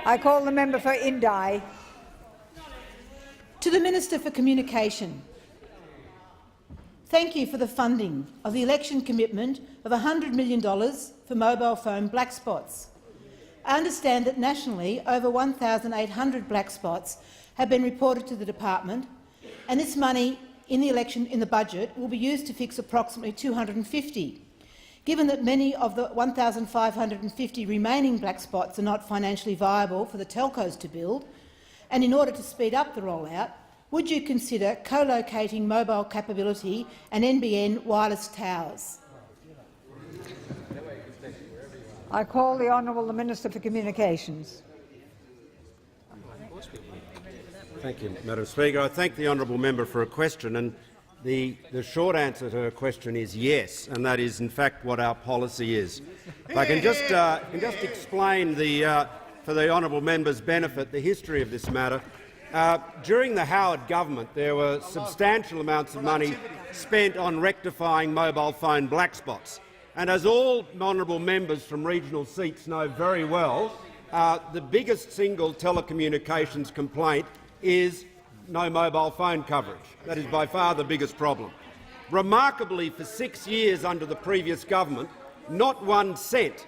I call the member for Indi. To the Minister for Communication, thank you for the funding of the election commitment of $100 million for mobile phone black spots. I understand that nationally over 1,800 black spots have been reported to the department, and this money in the budget will be used to fix approximately 250. Given that many of the 1,550 remaining black spots are not financially viable for the telcos to build, and in order to speed up the rollout, would you consider co-locating mobile capability and NBN wireless towers? I call the Honourable Minister for Communications. Thank you, Madam Speaker. I thank the honourable member for a question, and the short answer to her question is yes, and that is in fact what our policy is. If I can just explain for the honourable member's benefit the history of this matter. During the Howard government, there were substantial amounts of money spent on rectifying mobile phone black spots. And as all honourable members from regional seats know very well, the biggest single telecommunications complaint is no mobile phone coverage. That is by far the biggest problem. Remarkably, for 6 years under the previous government, not 1 cent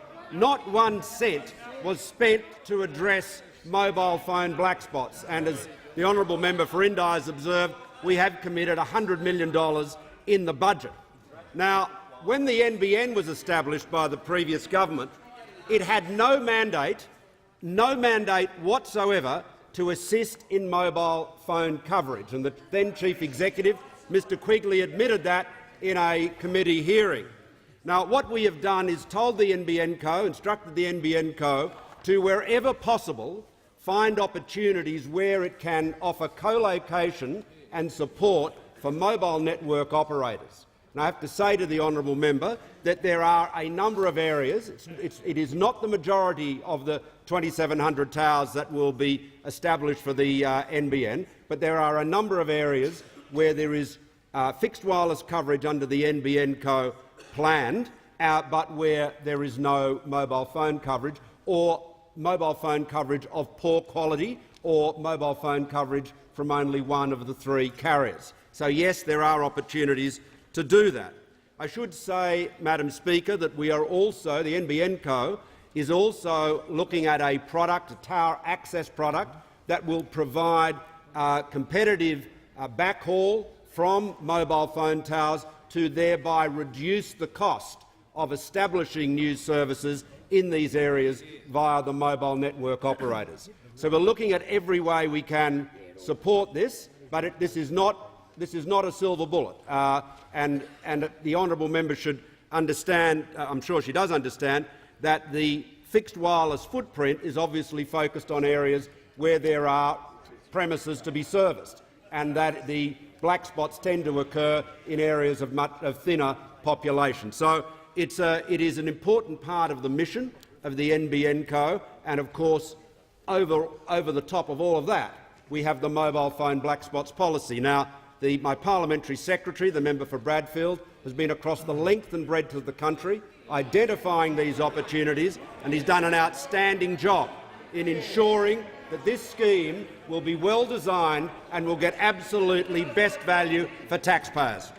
was spent to address mobile phone black spots. And as the honourable member for Indi has observed, we have committed $100 million in the budget. Now, when the NBN was established by the previous government, it had no mandate whatsoever to assist in mobile phone coverage, and the then Chief Executive, Mr Quigley, admitted that in a committee hearing. Now, what we have done is told the NBN Co, instructed the NBN Co to, wherever possible, find opportunities where it can offer co-location and support for mobile network operators. And I have to say to the honourable member that there are a number of areas. It is not the majority of the 2,700 towers that will be established for the NBN, but there are a number of areas where there is fixed wireless coverage under the NBN Co planned, but where there is no mobile phone coverage, or mobile phone coverage of poor quality, or mobile phone coverage from only one of the 3 carriers. So yes, there are opportunities to do that. I should say, Madam Speaker, that we are also, the NBN Co is also looking at a product, a tower access product, that will provide competitive backhaul from mobile phone towers to thereby reduce the cost of establishing new services in these areas via the mobile network operators. So we're looking at every way we can support this, but this is not a silver bullet. And the honourable member should understand, I'm sure she does understand, that the fixed wireless footprint is obviously focused on areas where there are premises to be serviced, and that the black spots tend to occur in areas of thinner population. So it is an important part of the mission of the NBN Co, and of course, over the top of all of that, we have the mobile phone black spots policy. Now, my parliamentary secretary, the member for Bradfield, has been across the length and breadth of the country identifying these opportunities, and he's done an outstanding job in ensuring that this scheme will be well designed and will get absolutely best value for taxpayers.